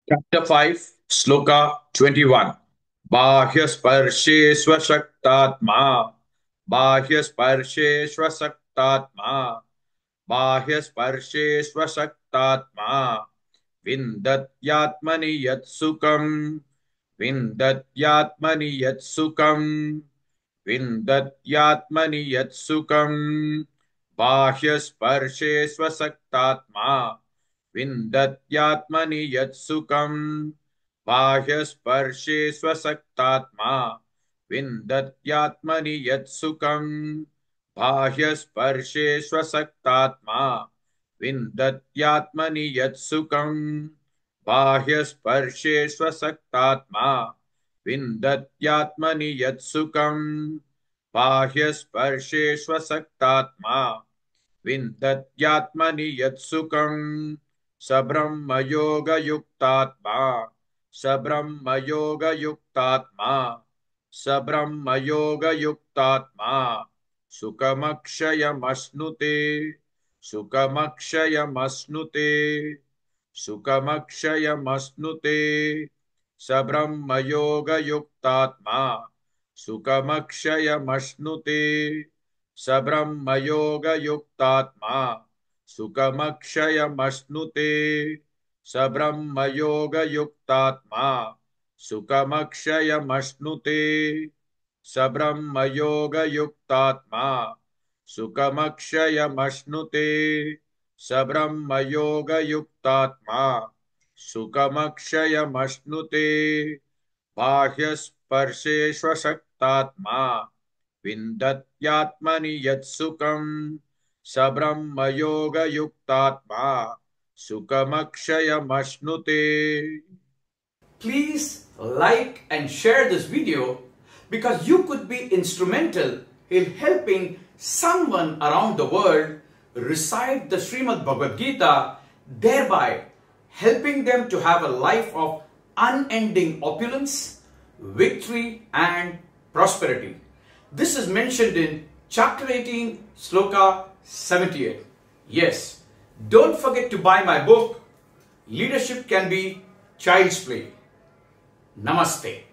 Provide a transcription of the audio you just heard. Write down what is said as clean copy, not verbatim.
Chapter 5, Sloka 21. Bahyasparshe swashaktatma. Bahyasparshe swasaktatma. Bahyasparshe swasaktatma. Vindatyatmani yatsukam. Vindatyatmani yatsukam. Vindatyatmani yatsukam. Bahyasparshe swasaktatma. विन्दत्यात्मनि यत्सुखम् बाह्यस्पर्शे स्वसक्तात्मा विन्दत्यात्मनि यत्सुखम् बाह्यस्पर्शे स्वसक्तात्मा विन्दत्यात्मनि यत्सुखम् बाह्यस्पर्शे स्वसक्तात्मा विन्दत्यात्मनि यत्सुखम् बाह्यस्पर्शे स्वसक्तात्मा विन्दत्यात्मनि यत्सुखम् सब्रह्मयोगयुक्तात्मा सब्रह्मयोगयुक्तात्मा सब्रह्मयोगयुक्तात्मा सुखमक्षयमश्नुते सुखमक्षयमश्नुते सुखमक्षयमश्नुते सब्रह्मयोगयुक्तात्मा सुखमक्षयमश्नुते सब्रह्मयोगयुक्तात्मा सुखमक्षयमश्नुते सब्रह्मयोगयुक्तात्मा सुखमक्षयमश्नुते सब्रह्मयोगयुक्तात्मा सुखमक्षयमश्नुते सब्रह्मयोगयुक्तात्मा सुखमक्षयमश्नुते बाह्यस्पर्शेष्वशक्तात्मा विन्दत्यात्मनि यत्सुखम् सब्रह्मयोगयुक्तात्मा सुखमक्षयमश्नुते. Please like and share this video because you could be instrumental in helping someone around the world recite the Srimad Bhagavad Gita, thereby helping them to have a life of unending opulence, victory and prosperity. This is mentioned in chapter 18, Sloka 78. Yes, don't forget to buy my book, Leadership Can Be Child's Play. Namaste.